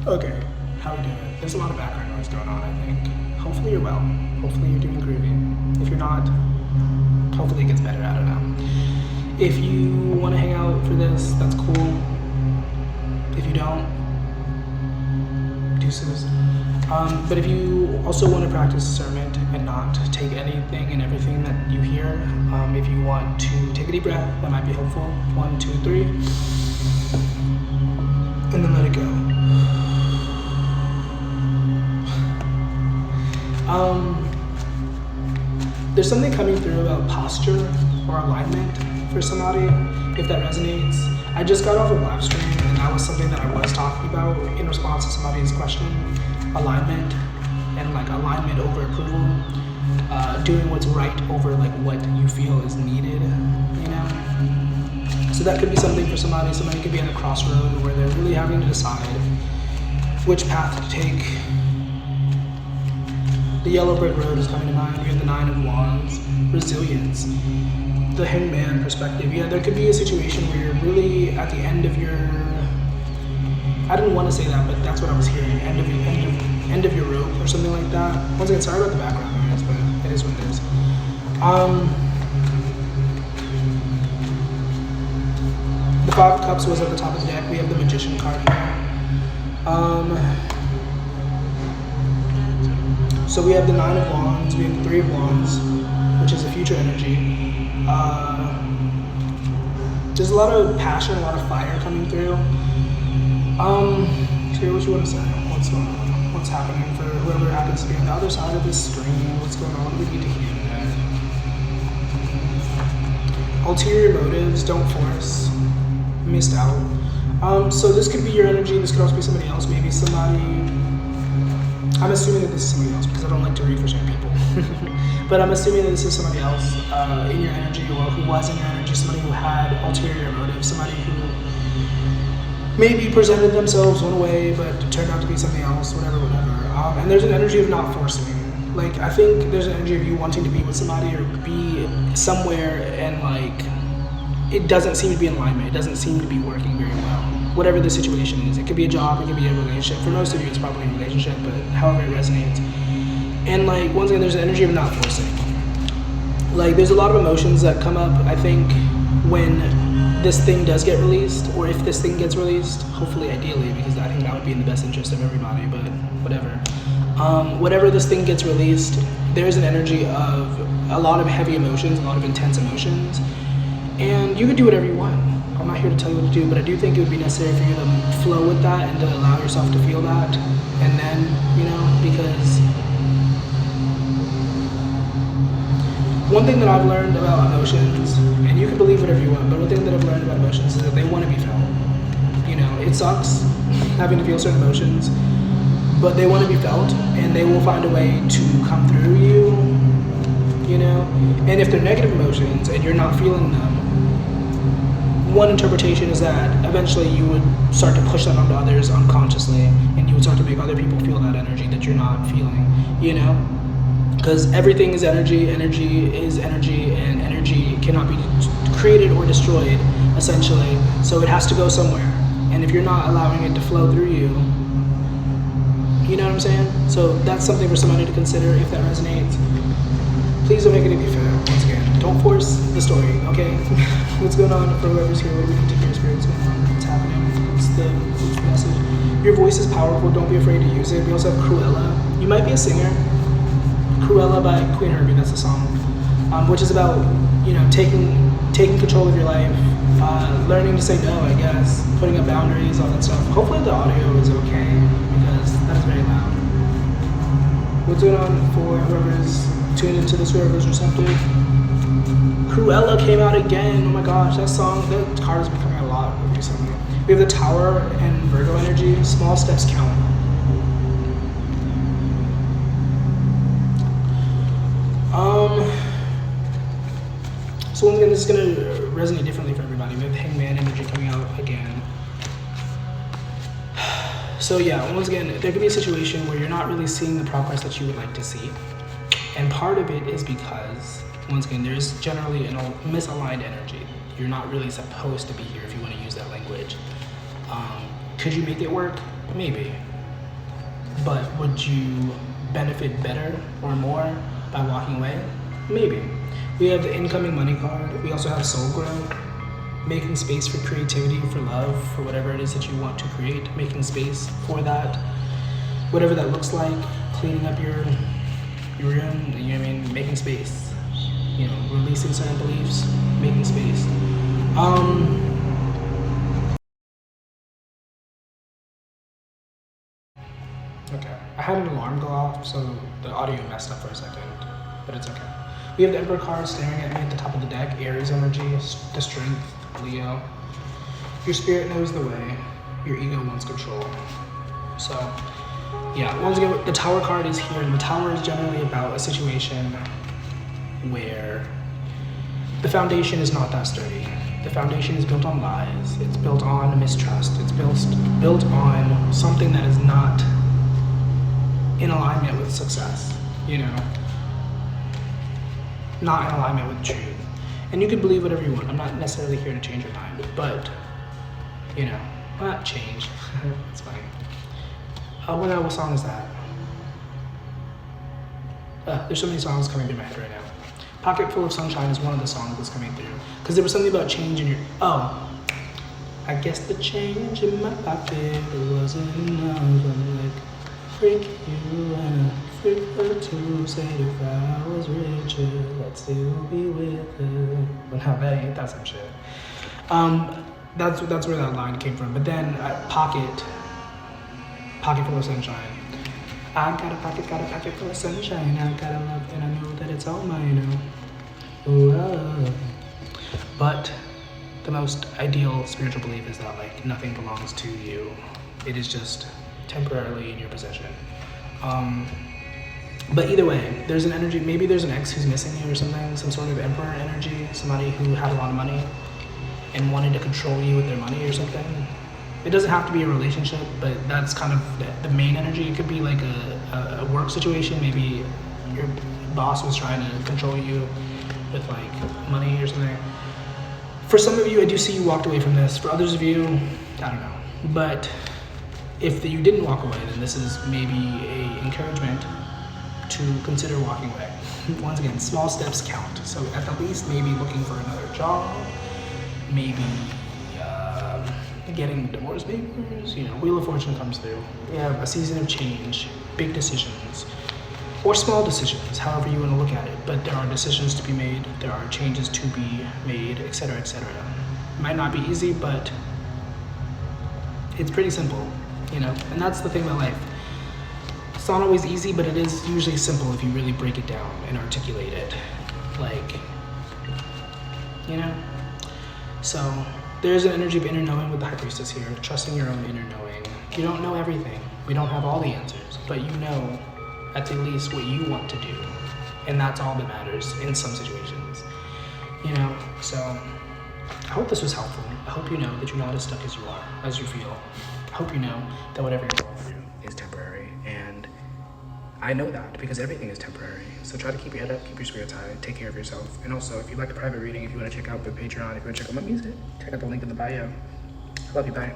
Okay, how are we doing? There's a lot of background noise going on, I think. Hopefully you're well. Hopefully you're doing groovy. If you're not, hopefully it gets better, I don't know. If you want to hang out for this, that's cool. If you don't, deuces. But if you also want to practice discernment and not take anything and everything that you hear, if you want to take a deep breath, that might be helpful. 1, 2, 3. And then let it go. There's something coming through about posture or alignment for somebody, if that resonates. I just got off a live stream and that was something that I was talking about in response to somebody's question. Alignment and like alignment over approval, doing what's right over like what you feel is needed, you know? So that could be something for somebody. Somebody could be at a crossroad where they're really having to decide which path to take. The yellow brick road is coming to mind. We have the 9 of Wands, resilience, the hangman perspective. Yeah, there could be a situation where you're really at the end of your, I didn't want to say that, but that's what I was hearing, end of your rope or something like that. Once again, sorry about the background noise, but it is what it is. The 5 of Cups was at the top of the deck. We have the Magician card here. So we have the 9 of Wands, we have the 3 of Wands, which is a future energy. There's a lot of passion, a lot of fire coming through. So what you want to say? What's going on? What's happening for whoever happens to be on the other side of this screen? What's going on? We need to hear that. Ulterior motives, don't force. Missed out. So this could be your energy. This could also be somebody else. Maybe somebody. I'm assuming that this is somebody else because I don't like to read for certain people. But I'm assuming that this is somebody else in your energy, or who was in your energy, somebody who had ulterior motives, somebody who maybe presented themselves one way but turned out to be something else, whatever. And there's an energy of not forcing. Like, I think there's an energy of you wanting to be with somebody or be somewhere and like, it doesn't seem to be in alignment. It doesn't seem to be working very well. Whatever the situation is. It could be a job, it could be a relationship. For most of you, it's probably a relationship, but however it resonates. And like, once again, there's an energy of not forcing. Like, there's a lot of emotions that come up, I think, when this thing does get released, or if this thing gets released, hopefully, ideally, because I think that would be in the best interest of everybody, but whatever. Whatever this thing gets released, there's an energy of a lot of heavy emotions, a lot of intense emotions, and you can do whatever you want. I'm not here to tell you what to do, but I do think it would be necessary for you to flow with that and to allow yourself to feel that, and then, you know, because one thing that I've learned about emotions, and you can believe whatever you want, but one thing that I've learned about emotions is that they want to be felt. You know, it sucks having to feel certain emotions, but they want to be felt, and they will find a way to come through you, you know? And if they're negative emotions and you're not feeling them, one interpretation is that eventually you would start to push that onto others unconsciously, and you would start to make other people feel that energy that you're not feeling, you know? Because everything is energy, energy is energy, and energy cannot be created or destroyed, essentially. So it has to go somewhere. And if you're not allowing it to flow through you, you know what I'm saying? So that's something for somebody to consider if that resonates. Please don't make it any fair, once again. Don't force the story, okay? What's going on for whoever's here? What do we need to hear? Spirit's going on? What's happening? What's the message? Your voice is powerful. Don't be afraid to use it. We also have Cruella. You might be a singer. Cruella by Queen Herbie, that's the song. Which is about, you know, taking control of your life, learning to say no, I guess, putting up boundaries, all that stuff. Hopefully the audio is okay, because that is very loud. What's going on for whoever's tuned into this, whoever's receptive? Cruella came out again. Oh my gosh, that song, that card has been coming out a lot recently. We have the Tower and Virgo energy. Small steps count. So once again, this is going to resonate differently for everybody. We have the Hangman energy coming out again. So yeah, once again, there could be a situation where you're not really seeing the progress that you would like to see. And part of it is because, once again, there's generally a misaligned energy. You're not really supposed to be here, if you want to use that language. Could you make it work? Maybe. but would you benefit better or more by walking away? Maybe. We have the incoming money card. We also have soul growth, making space for creativity, for love, for whatever it is that you want to create, making space for that, whatever that looks like, cleaning up your room, you know what I mean, making space, you know, releasing certain beliefs, making space. Okay, I had an alarm go off, so the audio messed up for a second, but it's okay. We have the Emperor card staring at me at the top of the deck, Aries energy, the strength, Leo. Your spirit knows the way, your ego wants control. So, yeah, once again, the Tower card is here, and the Tower is generally about a situation where the foundation is not that sturdy. The foundation is built on lies, it's built on mistrust, it's built on something that is not in alignment with success, you know? Not in alignment with truth. And you can believe whatever you want. I'm not necessarily here to change your mind, but, you know, not change. It's funny. What song is that? There's so many songs coming through my head right now. Pocket Full of Sunshine is one of the songs that's coming through. Because there was something about change in your, I guess the change in my pocket wasn't enough. I'm like, freak you and a freak her too. Say if I was richer, I'd still be with her. But now that ain't that some shit. That's where that line came from. But then Pocket Full of Sunshine. I got a pocket full of sunshine. I got a love and I know that it's all mine. Ooh, but the most ideal spiritual belief is that like nothing belongs to you. It is just temporarily in your possession. But either way, there's an energy, maybe there's an ex who's missing you or something, some sort of emperor energy, somebody who had a lot of money and wanted to control you with their money or something. It doesn't have to be a relationship, but that's kind of the main energy. It could be like a work situation. Maybe your boss was trying to control you with like money or something. For some of you, I do see you walked away from this. For others of you, I don't know. But if you didn't walk away, then this is maybe a encouragement to consider walking away. Once again, small steps count. So at the least, maybe looking for another job, maybe getting divorce papers, you know, Wheel of Fortune comes through. We have a season of change, big decisions, or small decisions, however you want to look at it. But there are decisions to be made, there are changes to be made, etc., etc. Might not be easy, but it's pretty simple, you know, and that's the thing about life. It's not always easy, but it is usually simple if you really break it down and articulate it, like, you know? So there's an energy of inner knowing with the High Priestess here, trusting your own inner knowing. You don't know everything. We don't have all the answers, but you know at the least what you want to do. And that's all that matters in some situations, you know? So I hope this was helpful. I hope you know that you're not as stuck as you are, as you feel. I hope you know that whatever you're going through is temporary. And I know that because everything is temporary. So try to keep your head up, keep your spirits high, take care of yourself. And also, if you'd like a private reading, if you want to check out the Patreon, if you want to check out my music, check out the link in the bio. I love you, bye.